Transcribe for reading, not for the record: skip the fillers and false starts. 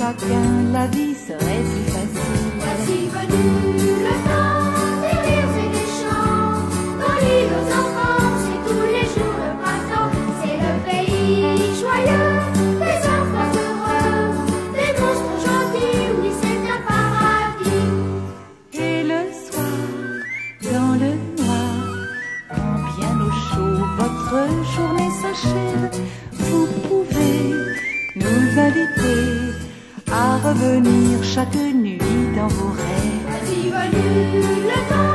chacun, la vie serait plus facile. Voici venu le temps des rires et des chants. Dans l'île aux enfants, c'est tous les jours le printemps. C'est le pays joyeux, des enfants heureux, des monstres gentils, oui c'est un paradis. Et le soir, dans le noir, quand bien au chaud votre journée s'achève, vous pouvez nous inviter à revenir chaque nuit dans vos rêves. Voici venu le temps